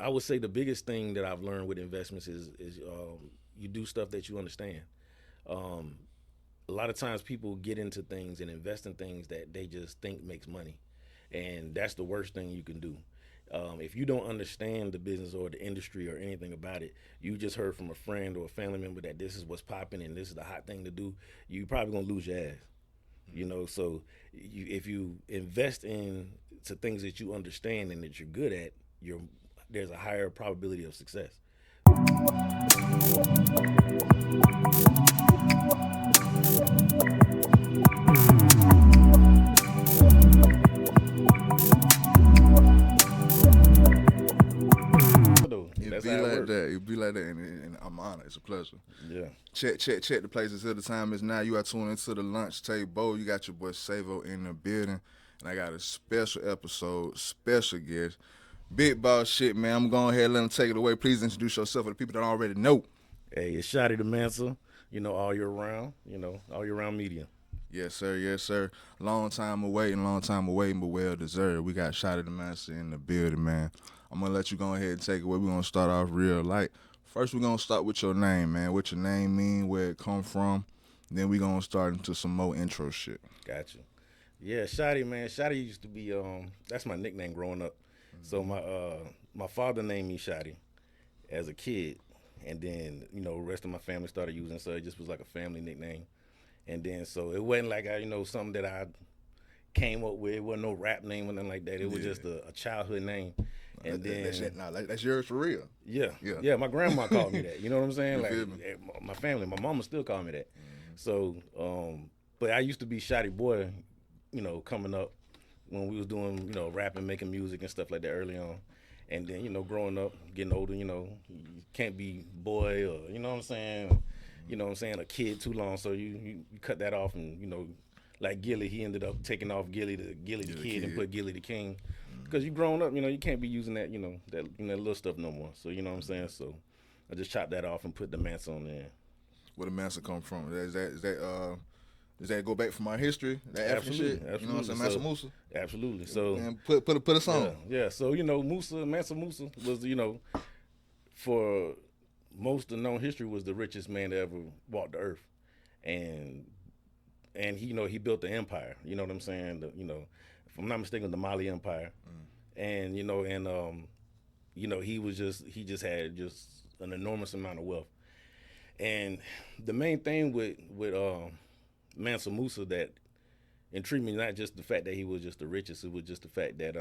I would say the biggest thing that I've learned with investments is you do stuff that you understand. Um, a lot of times people get into things and invest in things that they just think makes money, and that's the worst thing you can do. If you don't understand the business or the industry or anything about it, you just heard from a friend or a family member that this is what's popping and this is the hot thing to do. You probably gonna lose your ass. So if you invest in to things that you understand and that you're good at, there's a higher probability of success. It That's be how it like works. that. It be like that, and I'm honored. It's a pleasure. Yeah. Check the places here. The time is now. You are tuned into the lunch table. You got your boy Savo in the building, and I got a special episode, special guest, big boss shit, man. I'm going ahead and let him take it away. Please introduce yourself for the people that already know. Hey, it's Shotty The Mansa. All year round. All year round media. Yes, sir. Yes, sir. Long time awaiting, but well deserved. We got Shotty The Mansa in the building, man. I'm gonna let you go ahead and take it away. We're gonna start off real light. First, we're gonna start with your name, man. What your name mean, where it come from. Then we gonna start into some more intro shit. Gotcha. Yeah, Shotty, man. Shotty used to be that's my nickname growing up. So my father named me Shotty as a kid. And then, the rest of my family started using it, so it just was like a family nickname. And then so it wasn't like something that I came up with. It wasn't no rap name or nothing like that. It was just a childhood name. And That's yours for real. Yeah, Yeah. yeah. My grandma called me that. You know what I'm saying? You Like feel me? my family, my mama still called me that. So, but I used to be Shotty Boy, coming up when we was doing, rapping, making music and stuff like that early on. And then, growing up, getting older, you can't be boy or, a kid too long. So you cut that off and, like Gilly, he ended up taking off Gilly to Gilly the kid and put Gilly the king. Because you grown up, you can't be using that, that little stuff no more. So, you know what I'm saying? So I just chopped that off and put the Mansa on there. Where the Mansa come from? Does that go back from our history? That African shit? Absolutely. You know what I'm saying? Mansa Musa? Absolutely. So And put a song. yeah. So Mansa Musa was for most of known history was the richest man that ever walked the earth, and he he built the empire. You know what I'm saying? If I'm not mistaken, the Mali Empire, and he just had just an enormous amount of wealth, and the main thing with Mansa Musa that intrigued me, not just the fact that he was just the richest, it was just the fact that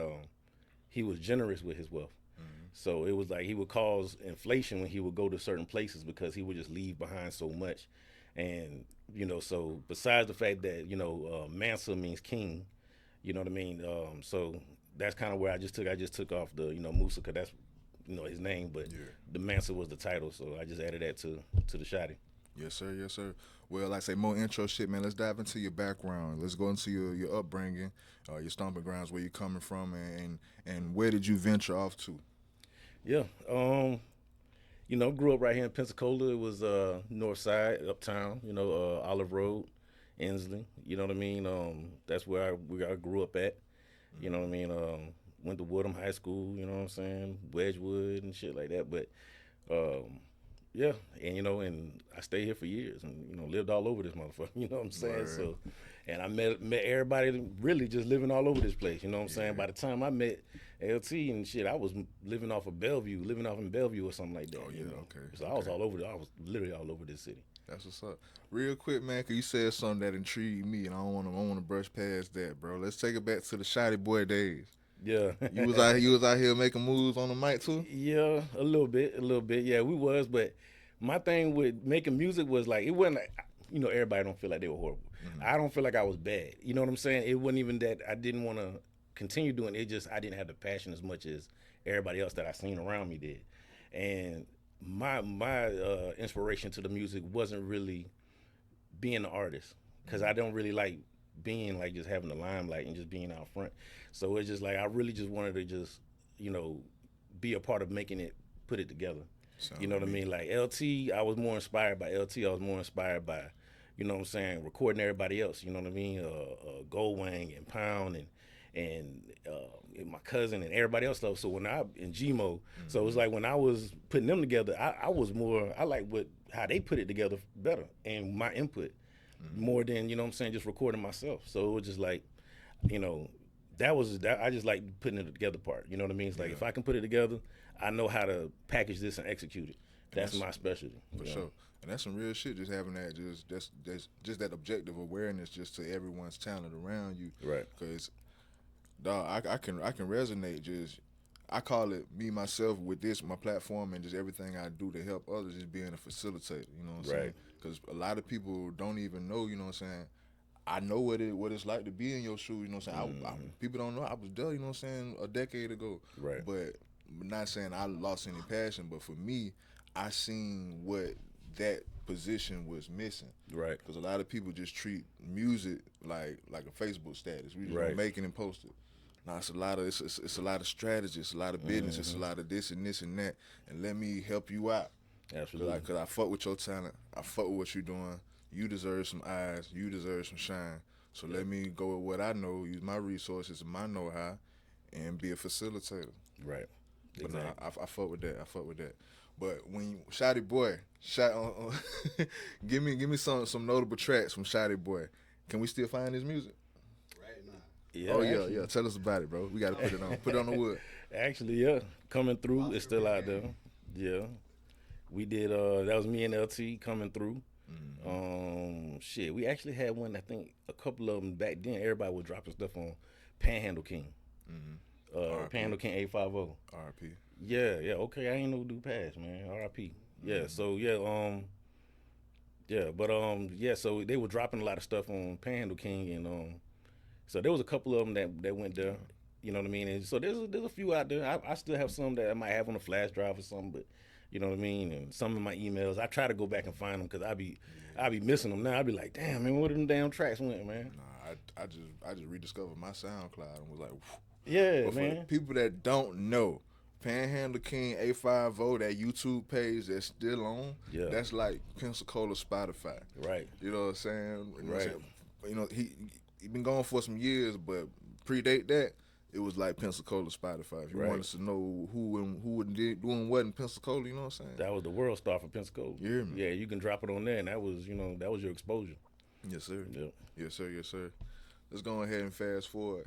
he was generous with his wealth. So it was like he would cause inflation when he would go to certain places because he would just leave behind so much. And, so besides the fact that, Mansa means king, you know what I mean? So that's kind of where I just took off the, Musa, because that's, his name, but the Mansa was the title. So I just added that to the Shotty. Yes, sir. Yes, sir. Well, like I say, more intro shit, man. Let's dive into your background. Let's go into your upbringing, your stomping grounds, where you coming from, and where did you venture off to? Yeah. Grew up right here in Pensacola. It was north side, uptown, Olive Road, Inslee. You know what I mean? That's where I grew up at. You know what I mean? Went to Woodham High School, you know what I'm saying? Wedgwood and shit like that. But yeah, and and I stayed here for years and lived all over this motherfucker, you know what I'm saying? Word. So and I met everybody really just living all over this place, you know what I'm saying? By the time I met LT and shit, I was living off in Bellevue or something like that. Oh, yeah, okay. So I was all over I was literally all over this city. That's what's up. Real quick, man, cause you said something that intrigued me, and I don't want to brush past that, bro. Let's take it back to the Shotty Boy days. Yeah. You was out here making moves on the mic too. Yeah, a little bit. Yeah, we was, but my thing with making music was like it wasn't like everybody don't feel like they were horrible. I don't feel like I was bad. You know what I'm saying? It wasn't even that I didn't want to continue doing it. Just I didn't have the passion as much as everybody else that I seen around me did. And my inspiration to the music wasn't really being an artist, because I don't really like being like just having the limelight and just being out front. So it's just like I really just wanted to just be a part of making it, put it together. You know what I mean? Like LT, I was more inspired by LT. I was more inspired by, you know what I'm saying, recording everybody else. You know what I mean? Goldwang and Pound and my cousin and everybody else stuff. So when I in Gmo, so it was like when I was putting them together, I was more, I like how they put it together better and my input more than, you know what I'm saying, just recording myself. So it was just like, you know, I just like putting it together part. You know what I mean? It's like if I can put it together, I know how to package this and execute it. That's my specialty. For sure. And that's some real shit, just having that, just that objective awareness just to everyone's talent around you. Right. Because, dog, I can resonate just, I call it me, myself, with this, my platform, and just everything I do to help others, just being a facilitator, you know what I'm saying? Because a lot of people don't even know, you know what I'm saying? I know what it's like to be in your shoes, you know what I'm saying? People don't know I was there, you know what I'm saying, a decade ago. Right. But not saying I lost any passion, but for me, I seen what that position was missing. Right. Because a lot of people just treat music like a Facebook status. We just gonna make it and post it. Now it's a lot of strategy, it's a lot of business, it's a lot of this and this and that. And let me help you out. Absolutely. Because I fuck with your talent. I fuck with what you're doing. You deserve some eyes. You deserve some shine. So let me go with what I know, use my resources and my know-how, and be a facilitator. Right. But exactly. I fuck with that. I fuck with that. But when Shotty Boy, give me some notable tracks from Shotty Boy. Can we still find his music? Right now. Yeah, Oh actually. yeah. Tell us about it, bro. We gotta put it on. Put it on the wood. Actually, yeah, coming through. It's still out there. Yeah, we did. That was me and LT coming through. Shit, we actually had one. I think a couple of them back then. Everybody was dropping stuff on Panhandle King. Panhandle King 850. R.I.P. Yeah. Okay, I ain't no do pass, man. R.I.P. Yeah. So yeah. So they were dropping a lot of stuff on Panhandle King, and so there was a couple of them that went there. You know what I mean? And so there's a few out there. I still have some that I might have on a flash drive or something, but you know what I mean? And some of my emails, I try to go back and find them because I be missing them now. I be like, damn, man, where them damn tracks went, man? Nah, I just rediscovered my SoundCloud and was like, whew. Yeah, but man. For people that don't know, Panhandle King 850, that YouTube page that's still on, that's like Pensacola Spotify. Right. You know what I'm saying? Right. You know, he been gone for some years, but predate that, it was like Pensacola Spotify. If you wanted to know who doing what in Pensacola, you know what I'm saying? That was the world star for Pensacola. You hear me? Yeah, you can drop it on there, and that was your exposure. Yes, sir. Yep. Yes, sir. Yes, sir. Let's go ahead and fast forward.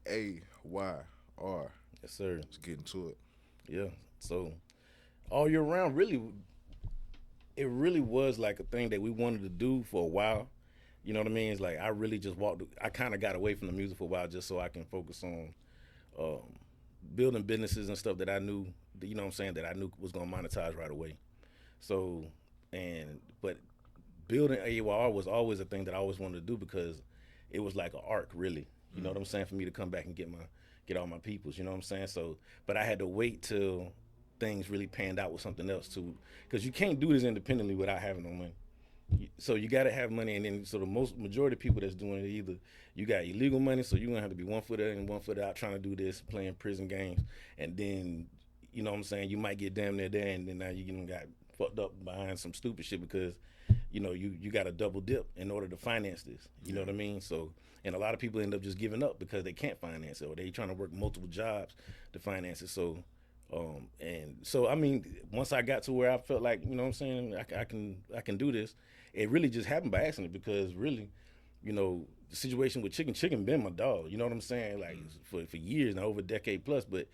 AYR. Yes, sir. Let's get into it. Yeah. So all year round, it really was like a thing that we wanted to do for a while. You know what I mean? It's like I really just I kind of got away from the music for a while just so I can focus on building businesses and stuff that I knew, you know what I'm saying, that I knew was going to monetize right away. So, but building AYR was always a thing that I always wanted to do because it was like an arc, really. You know what I'm saying? For me to come back and get all my peoples, you know what I'm saying? So, but I had to wait till things really panned out with something else too, because you can't do this independently without having no money. So you got to have money, and then so the majority of people that's doing it, either you got illegal money, so you're gonna have to be 1 foot in and 1 foot out trying to do this, playing prison games, and then you know what I'm saying, you might get damn near there, and then now you got fucked up behind some stupid shit because you know you got to double dip in order to finance this. You know what I mean? So, and a lot of people end up just giving up because they can't finance it, or they trying to work multiple jobs to finance it. So. And so I mean, once I got to where I felt like, you know what I'm saying, I can do this, it really just happened by accident because really, you know, the situation with Chicken been my dog, you know what I'm saying, like for years now, over a decade plus, but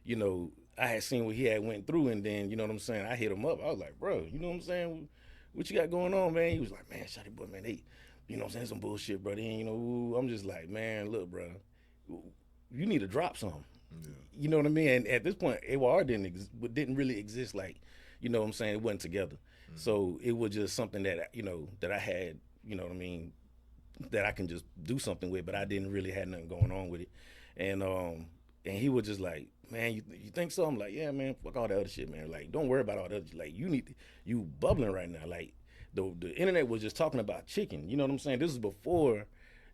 you know, I had seen what he had went through, and then, you know what I'm saying, I hit him up, I was like, bro, you know what I'm saying, what you got going on, man? He was like, man, Shotty Boy, man, they, you know what I'm saying, some bullshit, bro, you know, I'm just like, man, look, bro, you need to drop something. Yeah. You know what I mean? And at this point, AYR didn't really exist, like, you know what I'm saying, it wasn't together. So it was just something that, you know, that I had, you know what I mean, that I can just do something with, but I didn't really have nothing going on with it. And he was just like, man, you think so? I'm like, yeah, man, fuck all the other shit, man. Like, don't worry about all the other shit. Like, you bubbling right now. Like, the internet was just talking about chicken. You know what I'm saying? This is before,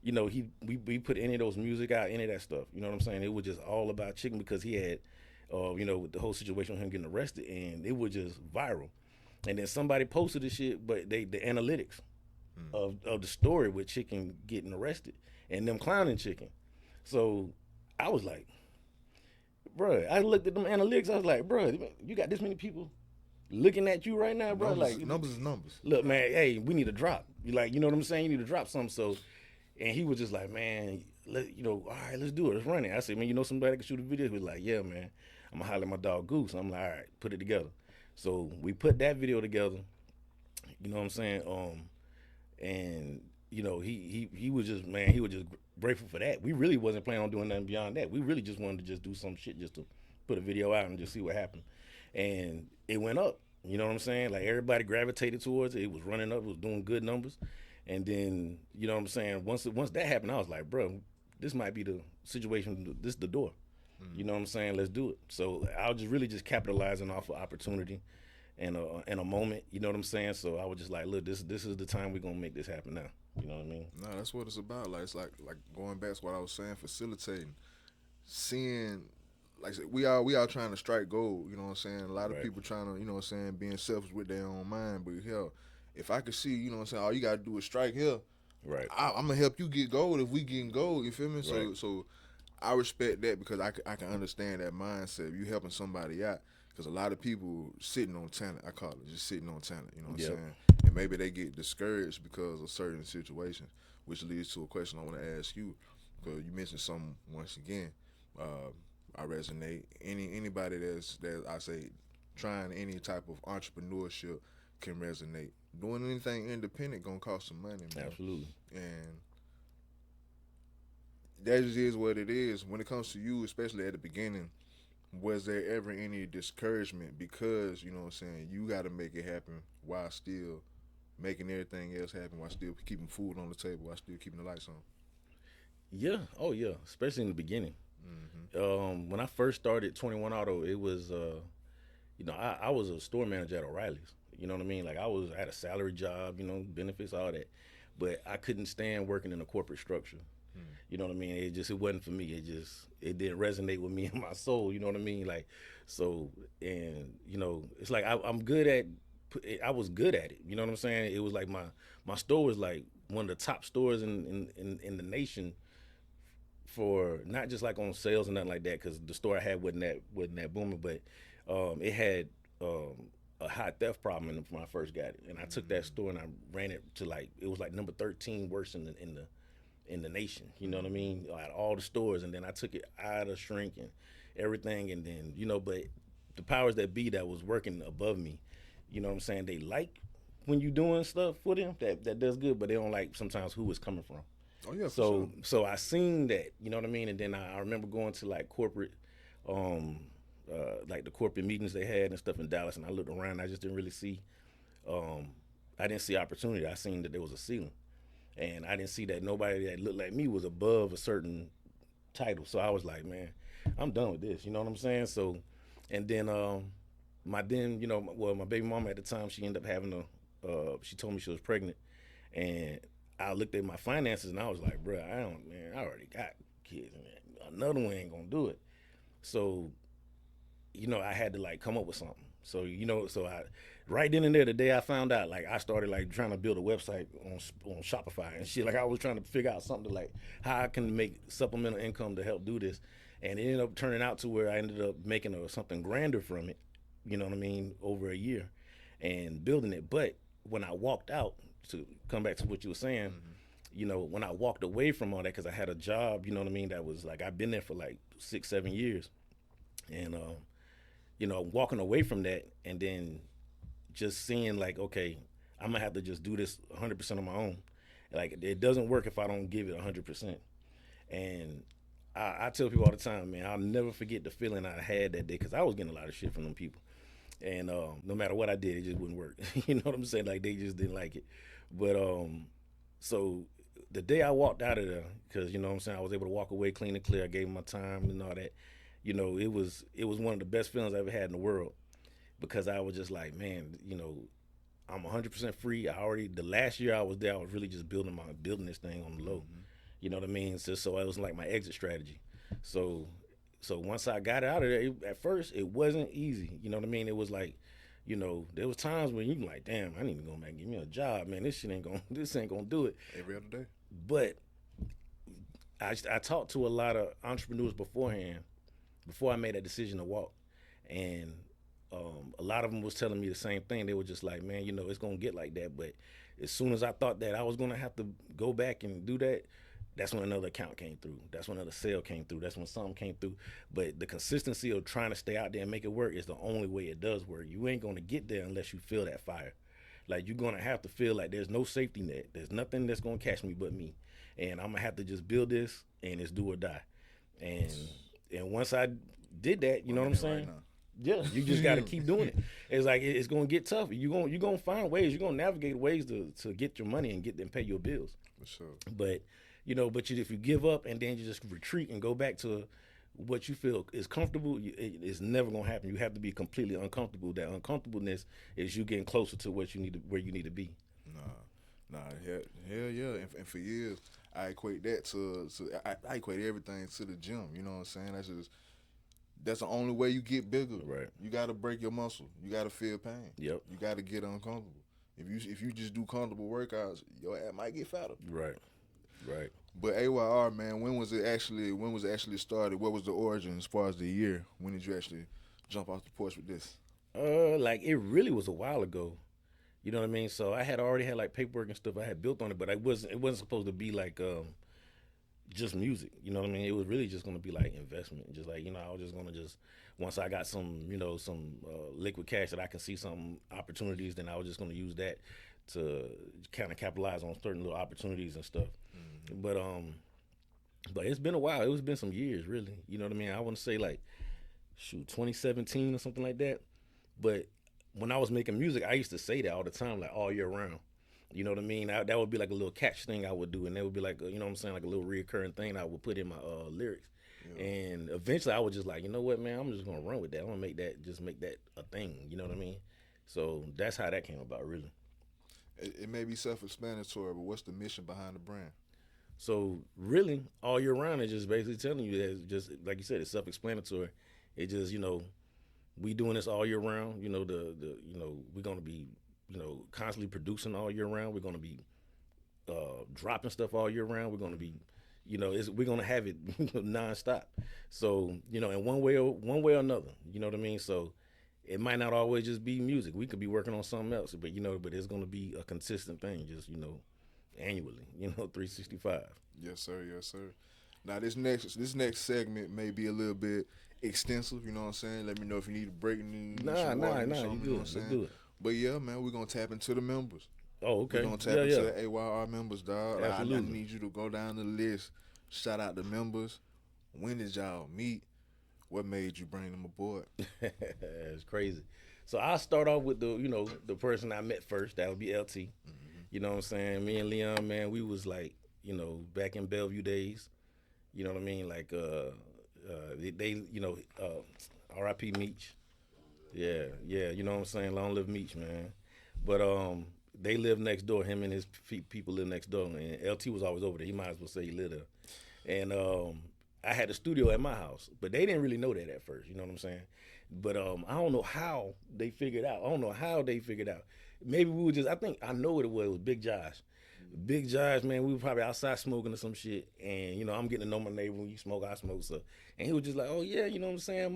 you know, we put any of those music out, any of that stuff. You know what I'm saying? It was just all about chicken because he had, you know, with the whole situation with him getting arrested, and it was just viral. And then somebody posted the shit, but the analytics of the story with Chicken getting arrested and them clowning Chicken. So I was like, bro, I looked at them analytics. I was like, bro, you got this many people looking at you right now, bro. Like, Numbers is numbers. look, man, hey, we need to drop. You like, you know what I'm saying? You need to drop something. So, and he was just like, man, all right, let's do it. Let's run it. I said, man, you know somebody that can shoot a video? He was like, yeah, man. I'm gonna holler at my dog Goose. I'm like, all right, put it together. So we put that video together. You know what I'm saying? And he was just, man, he was just grateful for that. We really wasn't planning on doing nothing beyond that. We really just wanted to just do some shit just to put a video out and just see what happened. And it went up. You know what I'm saying? Like everybody gravitated towards it. It was running up. It was doing good numbers. And then, you know what I'm saying? Once that happened, I was like, bro, this might be the situation. This is the door. You know what I'm saying? Let's do it. So I was just really just capitalizing off of opportunity and a moment. You know what I'm saying? So I was just like, look, this is the time we're gonna make this happen now. You know what I mean? No, that's what it's about. Like it's like going back to what I was saying, facilitating, seeing. Like I said, we all trying to strike gold. You know what I'm saying? A lot of Right. people trying to, you know what I'm saying, being selfish with their own mind. But hell, if I could see, you know what I'm saying, all you gotta do is strike here. Right. I'm gonna help you get gold if we getting gold. You feel me? Right. So I respect that because I can understand that mindset. If you helping somebody out, because a lot of people sitting on talent. I call it just sitting on talent. You know what I'm saying? And maybe they get discouraged because of certain situations, which leads to a question I want to ask you. Because you mentioned something once again. I resonate. Anybody that I say trying any type of entrepreneurship can resonate. Doing anything independent gonna cost some money, man. Absolutely. And that just is what it is. When it comes to you, especially at the beginning, was there ever any discouragement because, you know what I'm saying, you gotta make it happen while still making everything else happen, while still keeping food on the table, while still keeping the lights on? Yeah. Oh yeah. Especially in the beginning. When I first started 21 Auto, it was I was a store manager at O'Reilly's. You know what I mean? Like I had a salary job, benefits, all that. But I couldn't stand working in a corporate structure. You know what I mean? It wasn't for me. It didn't resonate with me and my soul. You know what I mean? Like so, and it's like I'm good at. I was good at it. You know what I'm saying? It was like my store was like one of the top stores in the nation for not just like on sales and nothing like that, because the store I had wasn't that booming, but it had a high theft problem when I first got it, and I took that store and I ran it to like it was like number 13 worst in the nation. You know what I mean? Out of all the stores, and then I took it out of shrink and everything, and then but the powers that be that was working above me, you know what I'm saying? They like when you doing stuff for them that does good, but they don't like sometimes who it's coming from. Oh yeah, So I seen that, you know what I mean, and then I remember going to like corporate, like the corporate meetings they had and stuff in Dallas, and I looked around. I just didn't really see, I didn't see opportunity. I seen that there was a ceiling, and I didn't see that nobody that looked like me was above a certain title. So I was like, man, I'm done with this. You know what I'm saying? So, and then my baby mama at the time, she ended up having she told me she was pregnant, and I looked at my finances and I was like, bro, I already got kids, and another one ain't gonna do it. So, I had to like come up with something. So, I right then and there, the day I found out, like I started like trying to build a website on Shopify and shit. Like I was trying to figure out something to like how I can make supplemental income to help do this, and it ended up turning out to where I ended up making something grander from it. You know what I mean? Over a year, and building it. But when I walked out, to come back to what you were saying, when I walked away from all that, because I had a job, you know what I mean, that was like, I've been there for like 6-7 years. And, walking away from that and then just seeing like, okay, I'm going to have to just do this 100% on my own. Like, it doesn't work if I don't give it 100%. And I tell people all the time, man, I'll never forget the feeling I had that day, because I was getting a lot of shit from them people. And no matter what I did, it just wouldn't work. You know what I'm saying? Like, they just didn't like it. But so the day I walked out of there, because you know what I'm saying, I was able to walk away clean and clear. I gave him my time and all that. It was one of the best feelings I ever had in the world, because I was just like, man, I'm 100% free. The last year I was there, I was really just building this thing on the low. You know what I mean? So it was like my exit strategy. So once I got out of there, at first it wasn't easy. You know what I mean? It was like, there was times when you be like, damn, I need to go back and give me a job, man. This ain't gonna do it. Every other day. But I talked to a lot of entrepreneurs beforehand, before I made that decision to walk, and a lot of them was telling me the same thing. They were just like, man, it's gonna get like that. But as soon as I thought that I was gonna have to go back and do that, that's when another account came through. That's when another sale came through. That's when something came through. But the consistency of trying to stay out there and make it work is the only way it does work. You ain't gonna get there unless you feel that fire. Like you're gonna have to feel like there's no safety net. There's nothing that's gonna catch me but me, and I'm gonna have to just build this, and it's do or die. And once I did that, you know what I'm saying? Right, yeah, you just got to keep doing it. It's like it's gonna get tough. You're gonna find ways. You're gonna navigate ways to get your money and get and pay your bills. For sure. But if you give up and then you just retreat and go back to what you feel is comfortable, it's never gonna happen. You have to be completely uncomfortable. That uncomfortableness is you getting closer to what you need to, where you need to be. Hell yeah. And for years, I equate that to I equate everything to the gym. You know what I'm saying? That's the only way you get bigger. Right. You got to break your muscle. You got to feel pain. Yep. You got to get uncomfortable. If you just do comfortable workouts, your ass might get fatter. Right. But AYR, man, when was it actually started? What was the origin as far as the year? When did you actually jump off the porch with this? Like it really was a while ago. You know what I mean? So I had already had like paperwork and stuff I had built on it, but it wasn't supposed to be like just music. You know what I mean? It was really just gonna be like investment. Just like, I was just gonna once I got some liquid cash that I can see some opportunities, then I was just gonna use that to kind of capitalize on certain little opportunities and stuff. Mm-hmm. But it's been a while. It's been some years, really. You know what I mean? I want to say like 2017 or something like that. But when I was making music, I used to say that all the time, like all year round. You know what I mean? That would be like a little catch thing I would do, and that would be like, you know what I'm saying, like a little reoccurring thing I would put in my lyrics. Yeah. And eventually I was just like, you know what, man, I'm just going to run with that. I'm going to make that a thing, you know what I mean? So that's how that came about, really. It may be self-explanatory, but what's the mission behind the brand? So really, all year round is just basically telling you that, it's just like you said, it's self-explanatory. It just, we doing this all year round. We're going to be, constantly producing all year round. We're going to be dropping stuff all year round. We're going to be, we're going to have it nonstop. So, in one way or another, you know what I mean? So it might not always just be music. We could be working on something else, but, but it's going to be a consistent thing, just, annually, 365. Yes, sir. Now, this next segment may be a little bit extensive, you know what I'm saying? Let me know if you need a break news. Nah, you good. Let's do it. But yeah, man, we're going to tap into the members. Oh, okay. We're going to tap into the AYR members, dog. Absolutely. I need you to go down the list, shout out the members. When did y'all meet? What made you bring them aboard? It's crazy. So I'll start off with the person I met first. That would be LT. Mm-hmm. You know what I'm saying? Me and Leon, man, we was like, back in Bellevue days. You know what I mean? Like, they R.I.P. Meech. Yeah, you know what I'm saying? Long live Meech, man. But they live next door. Him and his people live next door. And LT was always over there. He might as well say he lived there. And I had a studio at my house, but they didn't really know that at first. You know what I'm saying? But I don't know how they figured out. Maybe we were just, I know what it was. It was Big Josh. Big Josh, man, we were probably outside smoking or some shit. And, I'm getting to know my neighbor. When you smoke, I smoke. So, and he was just like, oh, yeah, you know what I'm saying?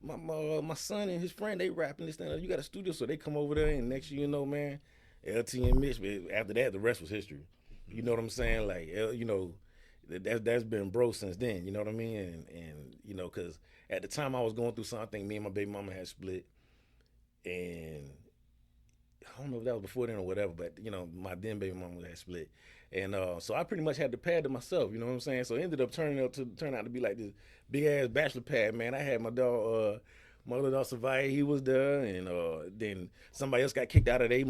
My son and his friend, they rapping this thing. You got a studio, so they come over there, and next thing you know, man, LT and Mitch, after that, the rest was history. You know what I'm saying? Like, that's been bro since then, you know what I mean? And because at the time I was going through something, I think me and my baby mama had split. And I don't know if that was before then or whatever, but, my then baby mama had split. And so I pretty much had the pad to myself, you know what I'm saying? So it ended up turning out to be like this big-ass bachelor pad, man. I had my dog, my little dog Savaya, he was there, and then somebody else got kicked out of their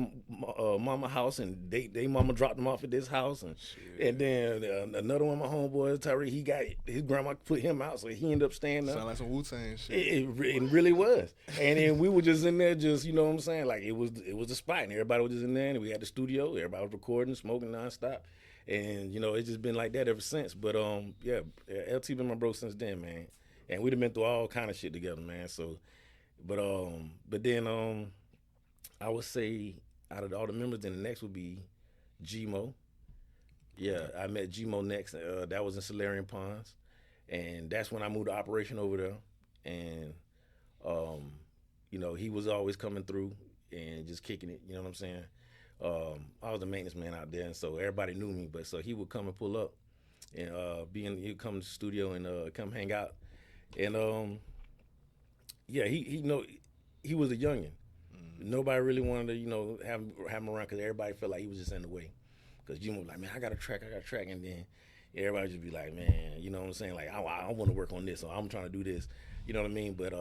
mama house, and they mama dropped them off at this house, and then another one of my homeboys, Tyree, he got his grandma put him out, so he ended up staying there. Sound like some Wu-Tang shit. It really was, and then we were just in there, just you know what I'm saying, like it was the spot, and everybody was just in there, and we had the studio, everybody was recording, smoking nonstop, and it's just been like that ever since. But LT been my bro since then, man. And we'd have been through all kind of shit together, man. So, but then I would say out of all the members, then the next would be G-Mo. Yeah, I met Gmo next. That was in Solarian Ponds, and that's when I moved the operation over there. And um, he was always coming through and just kicking it. You know what I'm saying? I was the maintenance man out there, and so everybody knew me. But so he would come and pull up, and he'd come to the studio and come hang out. And yeah, he was a youngin. Nobody really wanted to have him around because everybody felt like he was just in the way. Because Jim was like, man, I got a track, and then everybody just be like, man, you know what I'm saying? Like, I want to work on this, or I'm trying to do this, you know what I mean? But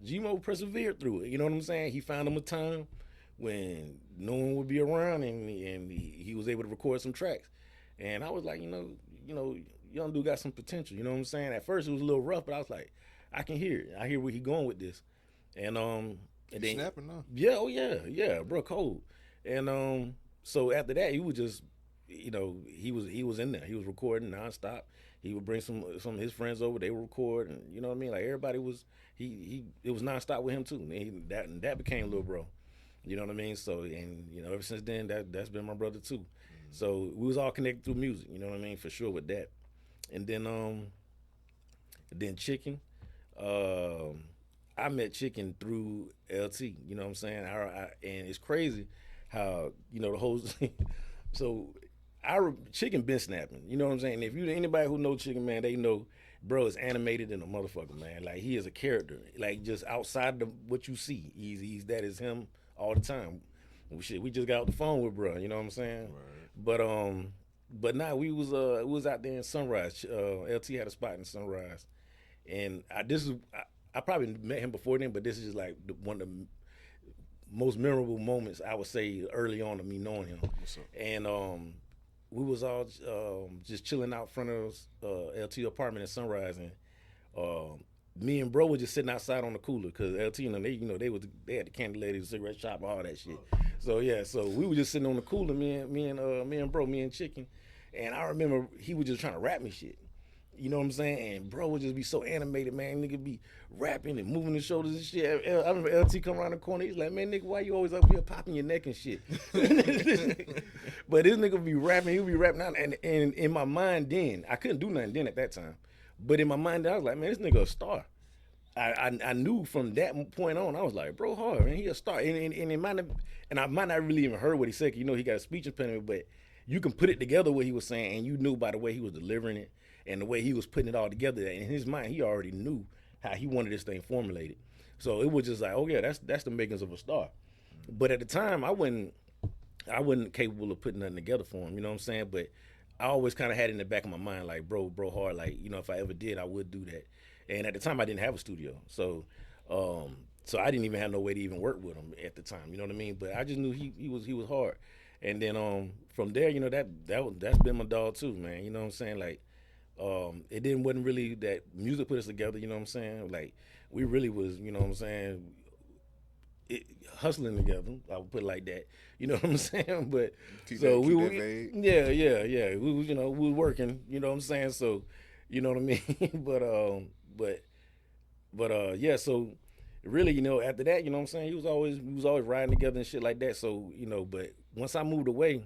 Gmo persevered through it, you know what I'm saying? He found him a time when no one would be around, and he was able to record some tracks. And I was like, young dude got some potential, you know what I'm saying? At first it was a little rough, but I was like, I can hear it. I hear where he going with this. And then snapping now. Yeah, oh yeah, bro, cold. And so after that, he was just, he was in there. He was recording nonstop. He would bring some of his friends over. They would record, and you know what I mean. Like everybody was, it was nonstop with him too. And that became Lil Bro. You know what I mean. So and ever since then, that's been my brother too. So we was all connected through music. You know what I mean, for sure with that. And then Chicken. I met Chicken through LT. You know what I'm saying? And it's crazy how the whole. So Chicken been snapping. You know what I'm saying? If anybody who knows Chicken, man, they know, bro is animated in a motherfucker, man. Like he is a character. Like just outside of what you see, he's that is him all the time. We just got off the phone with bro. You know what I'm saying? Right. But now we was out there in Sunrise. LT had a spot in Sunrise, and I probably met him before then, but this is just like one of the most memorable moments I would say early on of me knowing him. What's up? And we was all just chilling out front of LT apartment in Sunrise, and me and bro were just sitting outside on the cooler because LT they had the candy lady, the cigarette shop, all that shit. So yeah, so we were just sitting on the cooler, me and Chicken, and I remember he was just trying to rap me shit. You know what I'm saying? And bro would just be so animated, man. Nigga be rapping and moving his shoulders and shit. I remember LT come around the corner. He's like, man, nigga, why you always up here popping your neck and shit? But this nigga be rapping. He'll be rapping out. And in my mind then, I couldn't do nothing then at that time. But in my mind, I was like, man, this nigga a star. I knew from that point on, I was like, bro, hard, man. He a star. And I might not really even heard what he said. He got a speech impediment, but you can put it together what he was saying, and you knew by the way he was delivering it. And the way he was putting it all together, in his mind, he already knew how he wanted this thing formulated. So it was just like, oh yeah, that's the makings of a star. But at the time, I wasn't capable of putting nothing together for him. You know what I'm saying? But I always kind of had it in the back of my mind, like, bro hard. Like, if I ever did, I would do that. And at the time, I didn't have a studio, so I didn't even have no way to even work with him at the time. You know what I mean? But I just knew he was hard. And then from there, that's been my dog too, man. You know what I'm saying? Like. It wasn't really that music put us together, you know what I'm saying? Like, we really was, you know what I'm saying, hustling together, I would put it like that, you know what I'm saying? But, keep so that we vague. we was working, you know what I'm saying? So, you know what I mean? but yeah, so really, after that, you know what I'm saying, we was always riding together and shit like that. So, but once I moved away,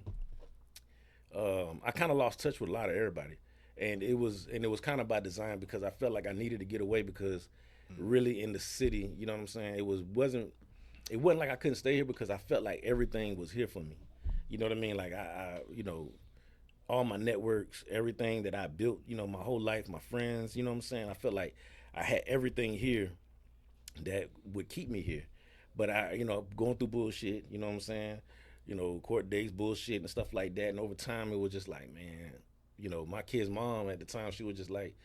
I kind of lost touch with a lot of everybody. And it was kind of by design because I felt like I needed to get away because really in the city, you know what I'm saying, it wasn't like I couldn't stay here because I felt like everything was here for me. You know what I mean? Like I all my networks, everything that I built, my whole life, my friends, you know what I'm saying? I felt like I had everything here that would keep me here. But going through bullshit, you know what I'm saying? Court dates, bullshit and stuff like that. And over time it was just like, man, my kid's mom at the time, she was just like,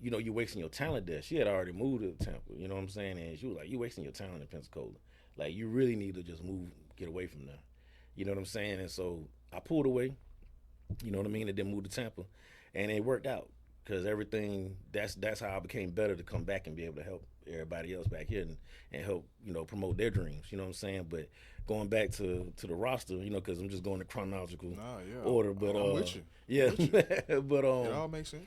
you're wasting your talent there. She had already moved to the Temple, you know what I'm saying? And she was like, you're wasting your talent in Pensacola. Like, you really need to just get away from there. You know what I'm saying? And so I pulled away, you know what I mean? And then moved to Tampa. And it worked out because everything, that's how I became better to come back and be able to help everybody else back here and help, promote their dreams, you know what I'm saying? But going back to the roster, because I'm just going in chronological order. But I'm with you. Yeah. But it all makes sense.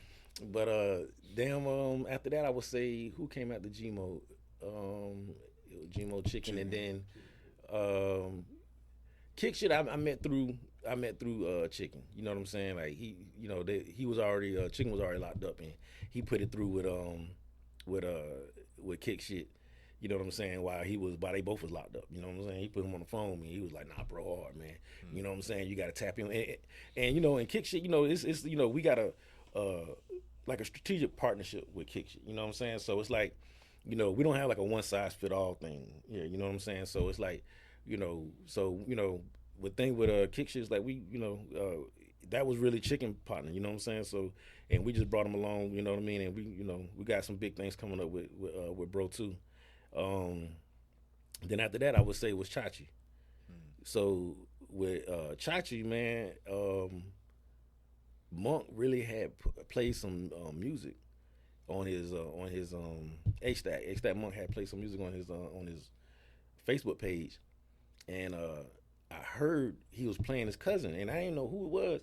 But after that I would say who came after Gmo? Gmo Chicken, and then Kick Shit I met through through Chicken. You know what I'm saying? Like he was already Chicken was already locked up, and he put it through with Kick Shit. You know what I'm saying? While they both was locked up. You know what I'm saying? He put him on the phone, and he was like, "Nah, bro, hard, man. You know what I'm saying? You got to tap him." And and Kick Shit, it's we got a like a strategic partnership with Kick Shit. You know what I'm saying? So it's like, we don't have like a one size fit all thing here. You know what I'm saying? So it's like, the thing with Kick Shit is like that was really Chicken partner. You know what I'm saying? So and we just brought him along. You know what I mean? And we got some big things coming up with Bro too. Um, then after that, I would say it was Chachi. So with Chachi, man, Monk really had played some music on his H-Stack. H-Stack Monk had played some music on his Facebook page, and I heard he was playing his cousin, and I didn't know who it was.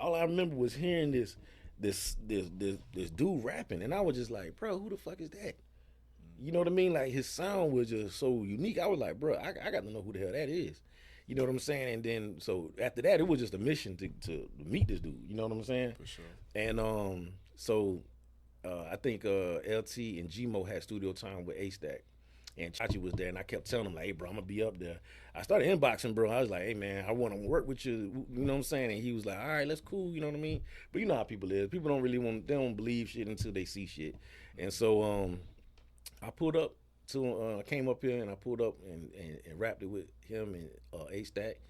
All I remember was hearing this dude rapping, and I was just like, bro, who the fuck is that? You know what I mean? Like his sound was just so unique. I was like, bro, I got to know who the hell that is. You know what I'm saying? And then so after that, it was just a mission to meet this dude. You know what I'm saying? For sure. And so I think LT and Gmo had studio time with A-Stack. And Chachi was there, and I kept telling him, like, hey, bro, I'm going to be up there. I started inboxing, bro. I was like, hey, man, I want to work with you. You know what I'm saying? And he was like, all right, that's cool. You know what I mean? But you know how people is. People don't really they don't believe shit until they see shit. And so I pulled up I came up here, and I pulled up and rapped it with him and A-Stack.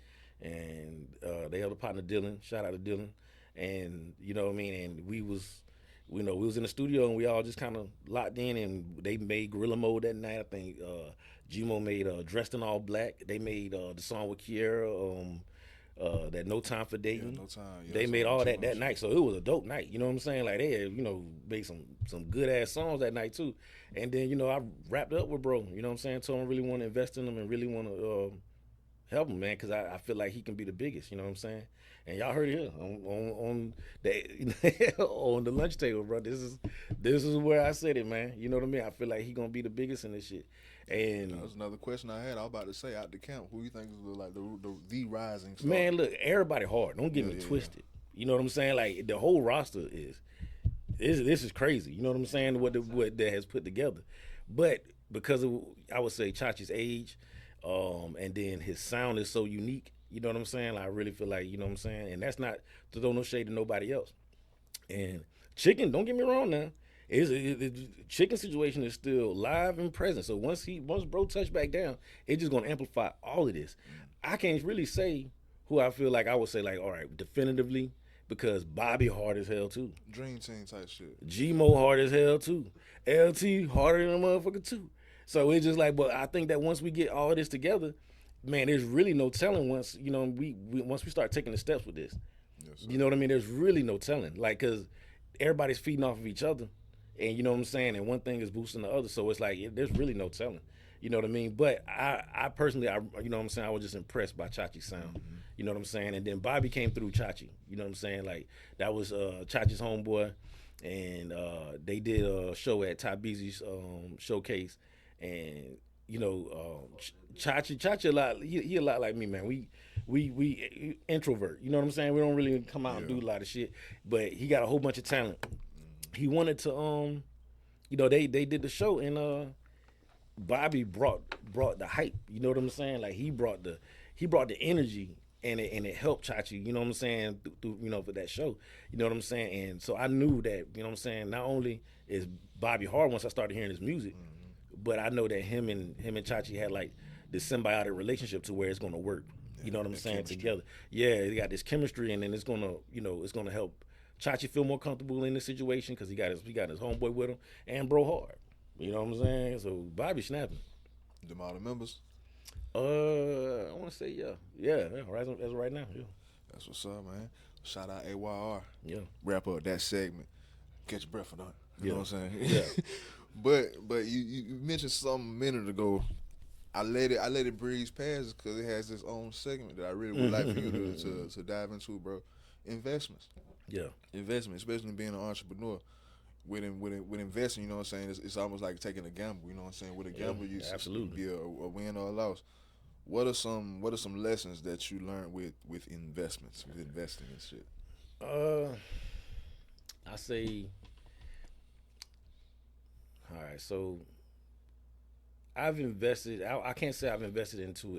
And they other partner, Dylan. Shout out to Dylan. And, you know what I mean? And we was in the studio, and we all just kind of locked in, and they made Gorilla Mode that night. I think Gmo made Dressed in All Black. They made the song with Kiera, that No Time for Dating. Yeah, No Time. Yeah, they made all that night, so it was a dope night. You know what I'm saying? Like they had, made some good ass songs that night too. And then I wrapped up with bro. You know what I'm saying? Told him I really want to invest in him and really want to help him, man, because I feel like he can be the biggest. You know what I'm saying? And y'all heard it here on the on the lunch table, bro. This is where I said it, man. You know what I mean? I feel like he gonna be the biggest in this shit. And that was another question I had. I was about to say, out the camp, who you think is like the rising star? Man, look, everybody hard. Don't get me twisted. You know what I'm saying? Like the whole roster this is crazy. You know what I'm saying? What that has put together, but because of, I would say, Chachi's age, and then his sound is so unique. You know what I'm saying? Like, I really feel like, you know what I'm saying? And that's not to throw no shade to nobody else. And Chicken, don't get me wrong now. Chicken situation is still live and present. So once bro touch back down, it's just gonna amplify all of this. I can't really say who I feel like I would say, like, all right, definitively, because Bobby hard as hell too. Dream team type shit. Gmo hard as hell too. LT harder than a motherfucker too. So it's just like, but I think that once we get all of this together, man, there's really no telling once once we start taking the steps with this. Yes, you know what I mean? There's really no telling, like, because everybody's feeding off of each other, and you know what I'm saying, and one thing is boosting the other, so it's like there's really no telling. You know what I mean? But I personally, you know what I'm saying, I was just impressed by Chachi's sound. Mm-hmm. You know what I'm saying? And then Bobby came through Chachi. You know what I'm saying? Like, that was Chachi's homeboy, and they did a show at Ty Beezy's showcase, and Chachi a lot. He a lot like me, man. We introvert. You know what I'm saying? We don't really come out and do a lot of shit. But he got a whole bunch of talent. He wanted to they did the show, and Bobby brought the hype. You know what I'm saying? Like, he brought the energy, and it helped Chachi. You know what I'm saying? Through for that show. You know what I'm saying? And so I knew that, you know what I'm saying, not only is Bobby hard once I started hearing his music. But I know that him and Chachi had like this symbiotic relationship to where it's gonna work. You know what I'm saying? Chemistry. Together. Yeah, they got this chemistry, and then it's gonna help Chachi feel more comfortable in this situation because he got his homeboy with him and bro hard. You know what I'm saying? So Bobby snapping. Them all the members? I want to say yeah. Right as right now, yeah. That's what's up, man. Shout out AYR. Yeah. Wrap up that segment. Catch your breath for that. You know what I'm saying? Yeah. But you mentioned something a minute ago. I let it breeze past because it has its own segment that I really would like for you to dive into, bro. Investments. Yeah. Investment, especially being an entrepreneur. With investing, you know what I'm saying, it's almost like taking a gamble. You know what I'm saying? With a gamble, you absolutely be a win or a loss. What are some lessons that you learned with investments, with investing and shit? Uh, I say, all right. So I've invested. I can't say I've invested into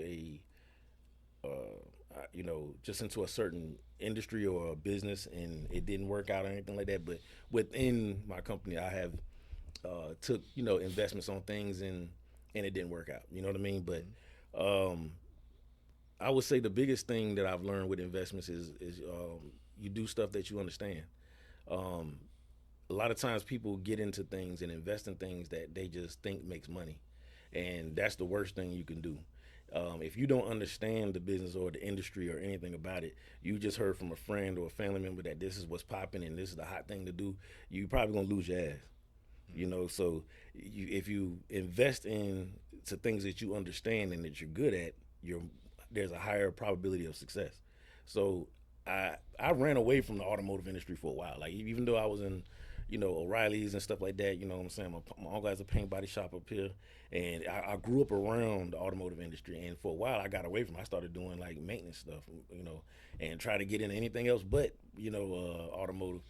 just into a certain industry or a business, and it didn't work out or anything like that. But within my company, I have took investments on things, and it didn't work out. You know what I mean? But um, I would say the biggest thing that I've learned with investments is you do stuff that you understand. Um, a lot of times people get into things and invest in things that they just think makes money, and that's the worst thing you can do. If you don't understand the business or the industry or anything about it, you just heard from a friend or a family member that this is what's popping and this is the hot thing to do. You probably gonna lose your ass. So if you invest in to things that you understand and that you're good at, there's a higher probability of success. So I ran away from the automotive industry for a while. Like even though I was in O'Reilly's and stuff like that. You know what I'm saying? My uncle has a paint body shop up here, and I grew up around the automotive industry. And for a while, I got away from it. I started doing like maintenance stuff, and try to get into anything else but automotive.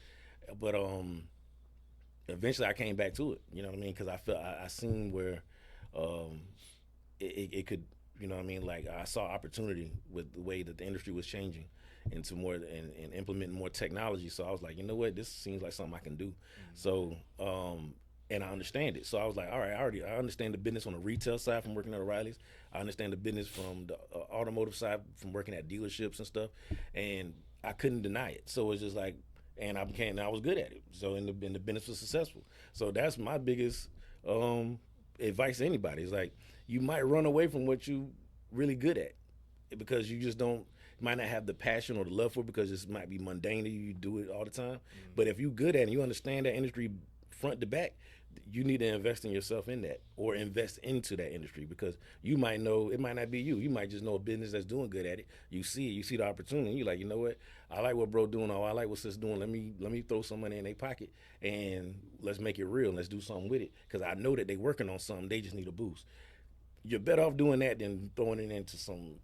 But eventually, I came back to it. You know what I mean? Because I felt I seen where um, it could. You know what I mean? Like I saw opportunity with the way that the industry was changing into more and implementing more technology. So I was like, you know what, this seems like something I can do. So and I understand it. So I was like, all right, I understand the business on the retail side from working at O'Reilly's. I understand the business from the automotive side from working at dealerships and stuff. And I couldn't deny it. So it's just like, and I was good at it. So and the business was successful. So that's my biggest advice to anybody. It's like you might run away from what you really good at because you just don't might not have the passion or the love for it because it might be mundane to you. You do it all the time. But if you good at it and you understand that industry front to back, you need to invest in yourself in that or invest into that industry because you might know it might not be you. You might just know a business that's doing good at it. You see the opportunity. And you're like, you know what? I like what bro doing. Or I like what sis doing. Let me throw some money in their pocket and let's make it real. Let's do something with it because I know that they working on something. They just need a boost. You're better off doing that than throwing it into some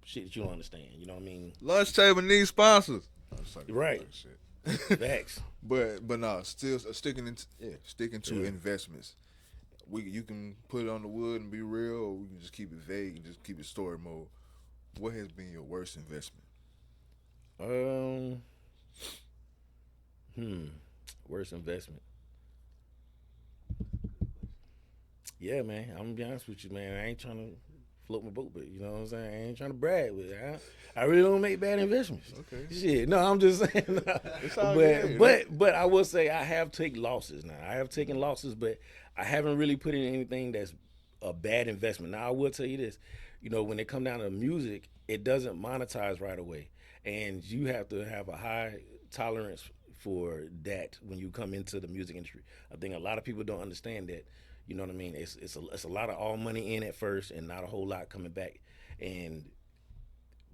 shit that you don't understand. You know what I mean? Lunch table needs sponsors. I'm just talking Right. about shit. Facts. but no, still sticking to Yeah. investments. You can put it on the wood and be real, or we can just keep it vague and just keep it story mode. What has been your worst investment? Um. Worst investment. Yeah, man. I'm gonna be honest with you, man. I ain't trying to float my boat, but you know what I'm saying. I ain't trying to brag with it. I really don't make bad investments. Okay. Shit. No, I'm just saying. It's all but good, but I will say I have taken losses now. I have taken losses, but I haven't really put in anything that's a bad investment. Now I will tell you this. When it come down to music, it doesn't monetize right away, and you have to have a high tolerance for that when you come into the music industry. I think a lot of people don't understand that. You know what I mean? It's a lot of all money in at first and not a whole lot coming back. And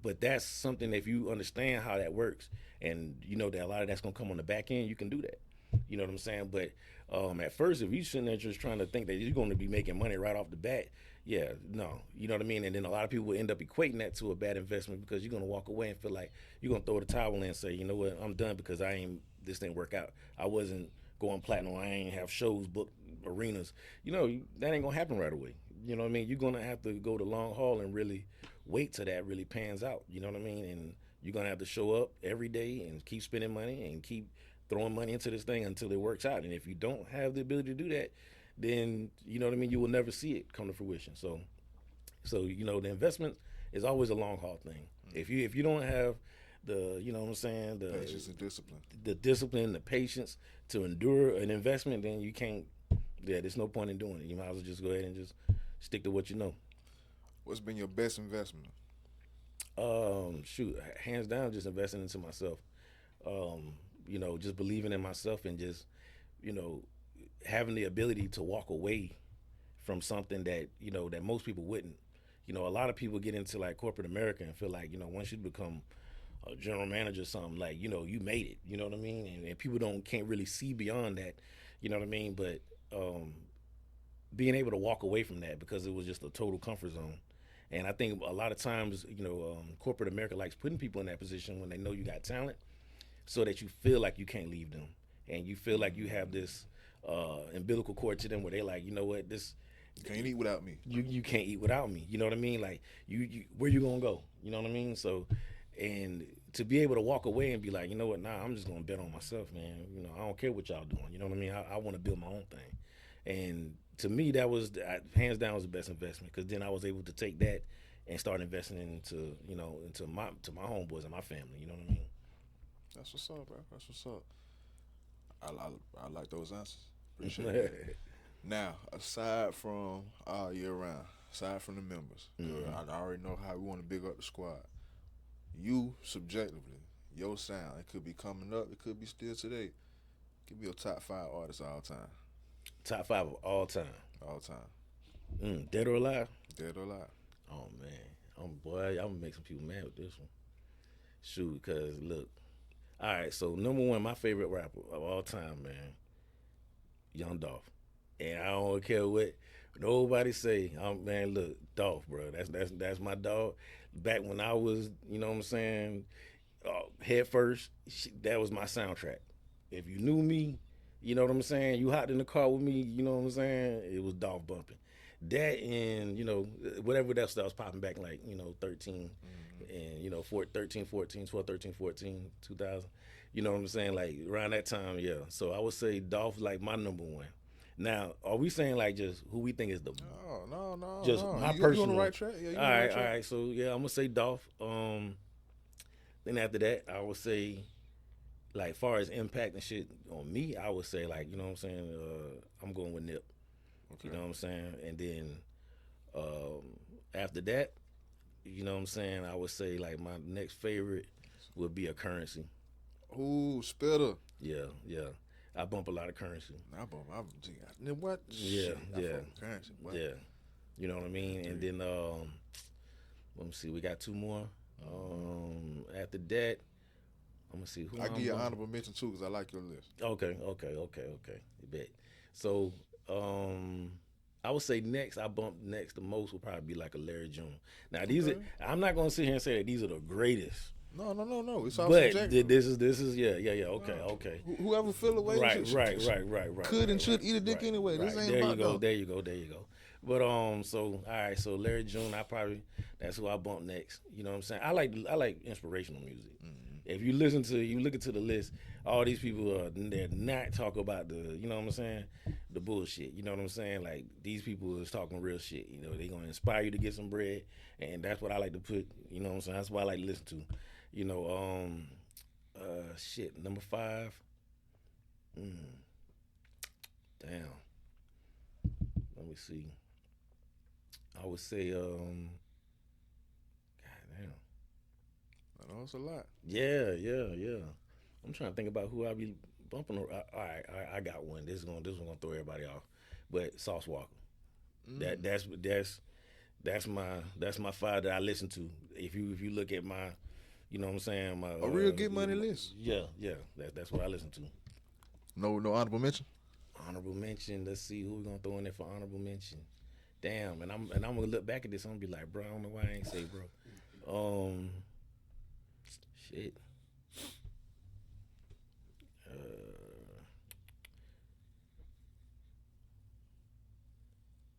but that's something that if you understand how that works and you know that a lot of that's gonna come on the back end, you can do that. You know what I'm saying? But at first, if you sitting there just trying to think that you're going to be making money right off the bat, yeah, no, you know what I mean. And then a lot of people will end up equating that to a bad investment because you're going to walk away and feel like you're going to throw the towel in and say, you know what, I'm done because this didn't work out. I wasn't going platinum. I ain't have shows booked, arenas. That ain't gonna happen right away. You know what I mean? You're gonna have to go the long haul and really wait till that really pans out. You know what I mean? And you're gonna have to show up every day and keep spending money and keep throwing money into this thing until it works out. And if you don't have the ability to do that, then you know what I mean. You will never see it come to fruition. So the investment is always a long haul thing. If you don't have the what I'm saying, Patience and discipline. the discipline, the patience to endure an investment, then you can't. Yeah, there's no point in doing it. You might as well just go ahead and just stick to what you know. What's been your best investment? Shoot, hands down, just investing into myself. Just believing in myself and just, you know, having the ability to walk away from something that that most people wouldn't. A lot of people get into like corporate America and feel like once you become a general manager or something, like you made it. You know what I mean? And people can't really see beyond that. You know what I mean? But being able to walk away from that because it was just a total comfort zone And I think a lot of times, corporate America likes putting people in that position when they know you got talent, so that you feel like you can't leave them, and you feel like you have this umbilical cord to them where they like, you know what, this You can't eat without me. you can't eat without me. You know what I mean? Like you where you gonna go? You know what I mean? So, and to be able to walk away and be like, you know what, nah, I'm just gonna bet on myself, man. I don't care what y'all doing. You know what I mean? I want to build my own thing, and to me, that was hands down was the best investment, because then I was able to take that and start investing into my homeboys and my family. You know what I mean? That's what's up, bro. That's what's up. I like those answers. Appreciate it. Now, aside from all year round, aside from the members, I already know how we want to big up the squad. You subjectively, your sound, it could be coming up, it could be still today. Give me your top 5 artists all time. Top 5 of all time. All time. Dead or alive? Dead or alive. Oh man, boy, I'm gonna make some people mad with this one. Shoot, cause look, all right. So number one, my favorite rapper of all time, man, Young Dolph, and I don't care what nobody say. Man, look, Dolph, bro, that's my dog. Back when I was, you know what I'm saying, head first, that was my soundtrack. If you knew me, you know what I'm saying, you hopped in the car with me, you know what I'm saying, it was Dolph bumping. That and, whatever else that was popping back, like, 13 and, 13, 14, 12, 13, 14, 2000. You know what I'm saying? Like, around that time, yeah. So I would say Dolph, like, my number one. Now, are we saying, like, just who we think is the... No. Just my you personal... on the right track? Yeah, all right. So, yeah, I'm going to say Dolph. Then after that, I would say, like, far as impact and shit on me, I would say, like, you know what I'm saying? I'm going with Nip. Okay. You know what I'm saying? And then after that, you know what I'm saying, I would say, like, my next favorite would be a Currency. Ooh, Spitter. Yeah. I bump a lot of Currency. What? Yeah. Currency. What? Yeah. You know what I mean? And then, let me see, we got 2 more. After that, I'm going to see who I give you an honorable mention, too, because I like your list. Okay. You bet. So, I would say I bump next the most would probably be like a Larry June. Now, I'm not going to sit here and say that these are the greatest. No. It's all but subjective. This is okay. Whoever feel the way, right. Could and should eat a dick anyway. Right. This ain't about them. There you go. But so all right, so Larry June, that's who I bump next. You know what I'm saying? I like inspirational music. If you look into the list, all these people they're not talking about the, you know what I'm saying, the bullshit. You know what I'm saying? Like, these people is talking real shit. They're gonna inspire you to get some bread, and that's what I like to put. You know what I'm saying? That's what I like to listen to. Number 5. Damn. Let me see. I would say, God damn. I know it's a lot. Yeah. I'm trying to think about who I be bumping. All right, I got one. This one gonna throw everybody off. But Sauce Walker. That's my 5 that I listen to. If you look at my, you know what I'm saying, my a real Get Money list. Yeah. That's what I listen to. No honorable mention. Honorable mention. Let's see who we gonna throw in there for honorable mention. Damn, and I'm gonna look back at this. I'm gonna be like, bro, I don't know why I ain't say, bro. Shit.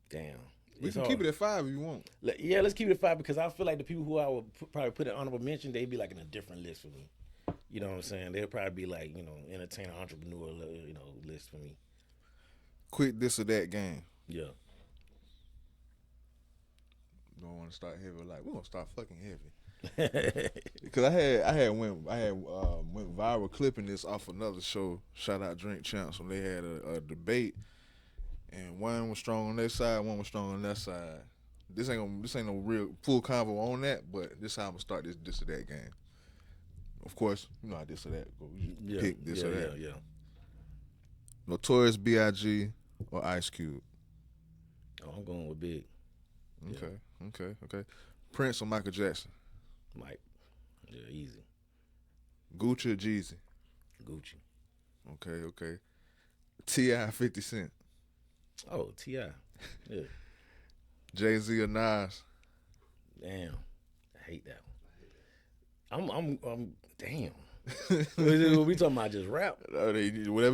Damn. We can keep it at 5 if you want. Yeah, let's keep it at 5, because I feel like the people who I would probably put in honorable mention, they'd be like in a different list for me. You know what I'm saying? They'll probably be like, entertainer, entrepreneur, list for me. Quick this or that game. Yeah. Don't want to start heavy. Like, we're gonna start fucking heavy. Because I went viral clipping this off another show. Shout out Drink Champs, when they had a debate, and one was strong on their side, one was strong on their side. This ain't no real full convo on that, but this is how I'm gonna start this or that game. Of course, you know how this or that goes. Pick this or that. Yeah. Notorious B.I.G. or Ice Cube? Oh, I'm going with Big. Okay. Prince or Michael Jackson? Mike. Yeah, easy. Gucci or Jeezy? Gucci. Okay. T.I. 50 Cent? Oh, T.I. Yeah. Jay-Z or Nas? Damn, I hate that one. I'm damn. What we talking about? Just rap? Whatever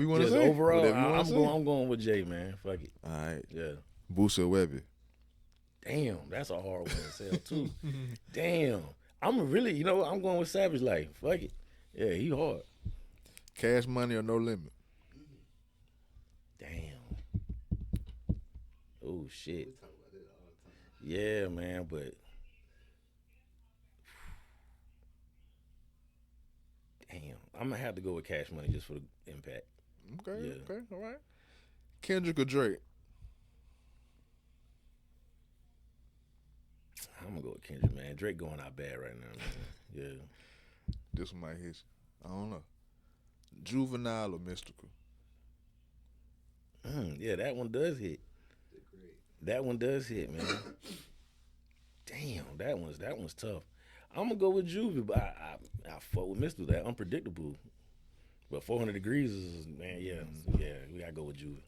you want to Just say. overall, Whatever you wanna say. I'm going with Jay, man. Fuck it. All right. Yeah. Boosie or Webby? Damn, that's a hard one to sell too. Damn, I'm really, I'm going with Savage Life. Fuck it. Yeah, he hard. Cash Money or No Limit? Damn. Oh shit. Yeah, man, but damn, I'm gonna have to go with Cash Money just for the impact. Okay, Yeah. okay, all right. Kendrick or Drake? I'm gonna go with Kendrick, man. Drake going out bad right now, man. Yeah. This one might hit you. I don't know. Juvenile or Mystical? Yeah, that one does hit. That one does hit, man. Damn, that one's tough. I'm gonna go with Juvie, but I fuck with Mystical. That unpredictable. But 400 Degrees is, man, yeah, we gotta go with Juvie.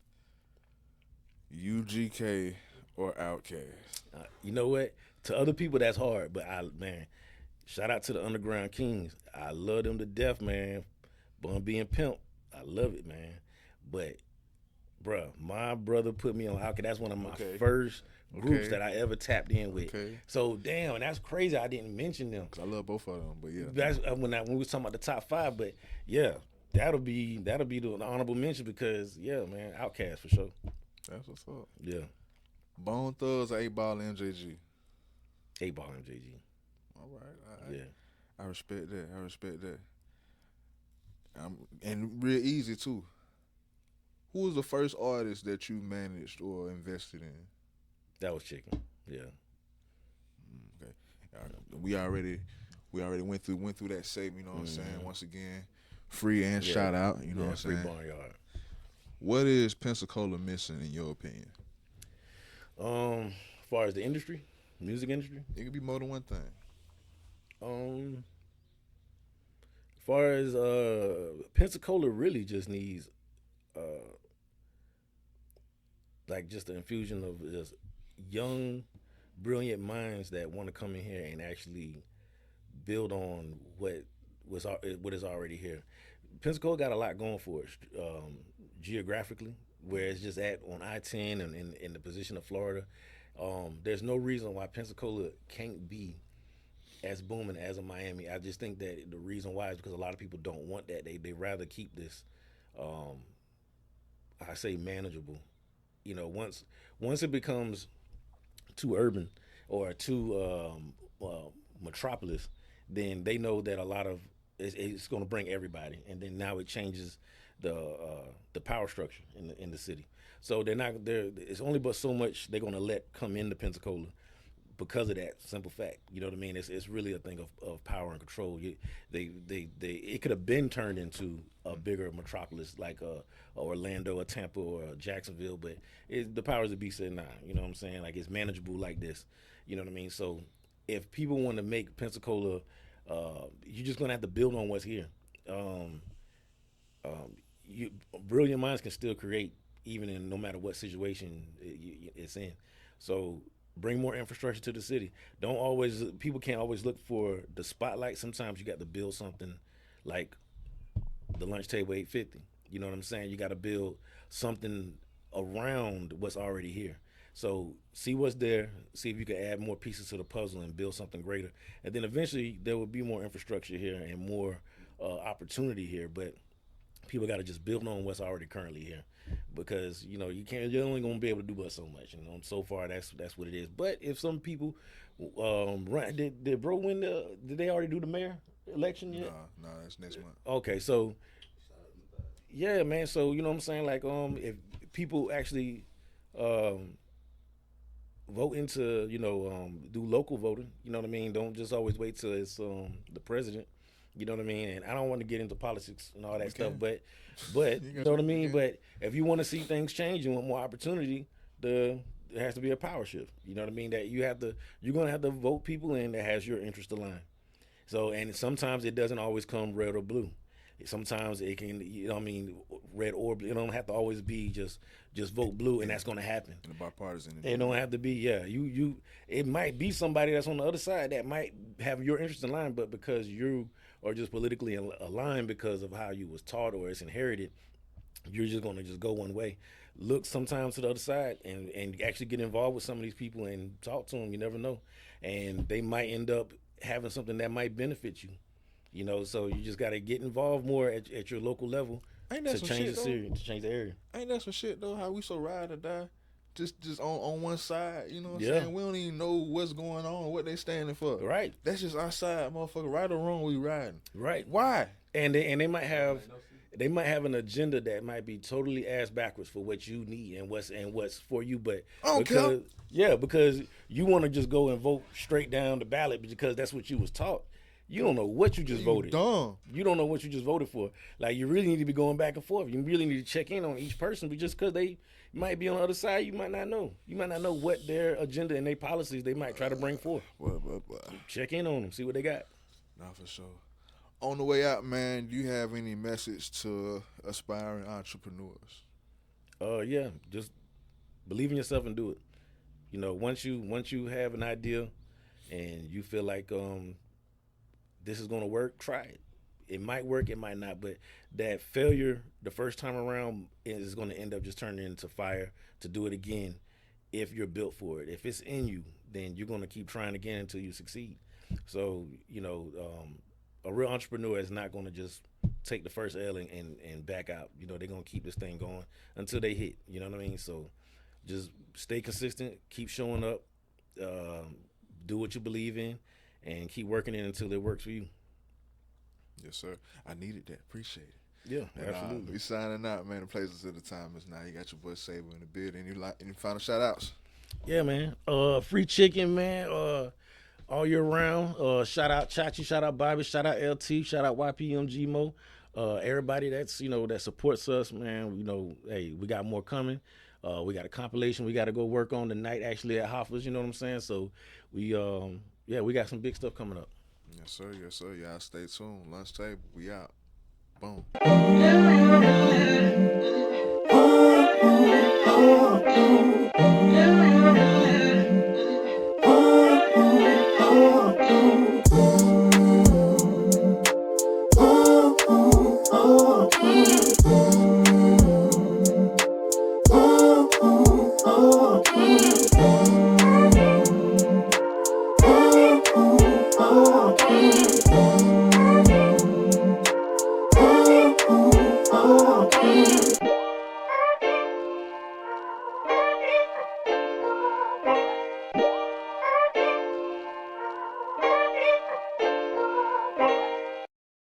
UGK or Outkast? You know what? To other people, that's hard, but shout out to the Underground Kings. I love them to death, man. Bun B and Pimp, I love it, man. But, bruh, my brother put me on Outkast. That's one of my first groups that I ever tapped in with. Okay. So, damn, and that's crazy. I didn't mention them. I love both of them, but yeah. That's when we was talking about the top 5, but yeah, that'll be the honorable mention because, yeah, man, Outkast for sure. That's what's up. Yeah. Bone Thugs or 8 Ball MJG? 8 Ball MJG. All right. Yeah. I respect that. And real easy, too. Who was the first artist that you managed or invested in? That was Chicken. Yeah. Okay. We already went through that segment, you know what I'm saying? Once again, free and shout out, you know what I'm saying? Free Barnyard. What is Pensacola missing in your opinion? As far as the industry, music industry? It could be more than one thing. As far as Pensacola really just needs like just the infusion of just young, brilliant minds that want to come in here and actually build on what is already here. Pensacola got a lot going for it geographically, where it's just at on I-10 and in the position of Florida. There's no reason why Pensacola can't be as booming as a Miami. I just think that the reason why is because a lot of people don't want that. They rather keep this, I say, manageable. Once it becomes too urban or too metropolis, then they know that a lot of it's going to bring everybody, and then now it changes the power structure in the city. So they're not there. It's only but so much they're going to let come into Pensacola because of that simple fact. You know what I mean? It's really a thing of power and control. It could have been turned into a bigger metropolis like Orlando or Tampa or Jacksonville, but the powers that be said nah. You know what I'm saying? Like it's manageable like this. You know what I mean? So if people want to make Pensacola, you're just gonna have to build on what's here. Brilliant minds can still create even in no matter what situation it's in. So bring more infrastructure to the city. People can't always look for the spotlight. Sometimes you got to build something like the lunch table 850. You know what I'm saying? You got to build something around what's already here. So see what's there, see if you can add more pieces to the puzzle and build something greater. And then eventually there will be more infrastructure here and more opportunity here. But people got to just build on what's already currently here, because you're only gonna be able to do but so much. So far that's what it is. But if some people run, did bro win did they already do the mayor election yet? No, that's next month. Okay, so yeah, man. So you know what I'm saying, like if people actually vote into do local voting, you know what I mean. Don't just always wait till it's the president. You know what I mean? And I don't want to get into politics and all that stuff, but you know what I mean? But if you want to see things change and want more opportunity, there has to be a power shift. You know what I mean? That you're going to have to vote people in that has your interest aligned. So, and sometimes it doesn't always come red or blue. Sometimes it can, you know what I mean, red or blue. It don't have to always be just vote blue, and that's going to happen. And the bipartisan. It don't have to be, yeah. It might be somebody that's on the other side that might have your interest in line, but because you are just politically aligned because of how you was taught or it's inherited, you're just going to just go one way. Look sometimes to the other side and actually get involved with some of these people and talk to them. You never know, and they might end up having something that might benefit you. You know, so you just got to get involved more at your local level to change to change the area. Ain't that some shit though? How we so ride or die, just on one side. You know what I'm saying? We don't even know what's going on, what they standing for. Right. That's just our side, motherfucker. Right or wrong, we riding. Right. Why? And they might have an agenda that might be totally ass backwards for what you need and what's for you, but because you want to just go and vote straight down the ballot because that's what you was taught. You don't know what you just voted. Dumb. You don't know what you just voted for. Like, you really need to be going back and forth. You really need to check in on each person, but just because they might be on the other side, you might not know. You might not know what their agenda and their policies they might try to bring forth. Check in on them, see what they got. Nah, for sure. On the way out, man, do you have any message to aspiring entrepreneurs? Yeah, just believe in yourself and do it. You know, once you have an idea and you feel like this is gonna work, try it. It might work, it might not, but that failure the first time around is gonna end up just turning into fire to do it again if you're built for it. If it's in you, then you're gonna keep trying again until you succeed. So, you know, a real entrepreneur is not gonna just take the first L and back out. You know, they're gonna keep this thing going until they hit. You know what I mean? So just stay consistent, keep showing up, do what you believe in, and keep working it until it works for you. Yes, sir. I needed that. Appreciate it. Yeah, absolutely. We signing out, man. The places of the time is now. You got your boy Saber in the building. Any final shout outs? Yeah, man. Free chicken, man. All year round. Shout out Chachi, shout out Bobby, shout out LT, shout out YPMG Mo. Everybody that's, you know, that supports us, man. You know, hey, we got more coming. We got a compilation we got to go work on tonight, actually, at Hoffa's, you know what I'm saying? So we got some big stuff coming up. Yes, sir. Yes, sir. Y'all stay tuned. Lunch table. We out. Boom.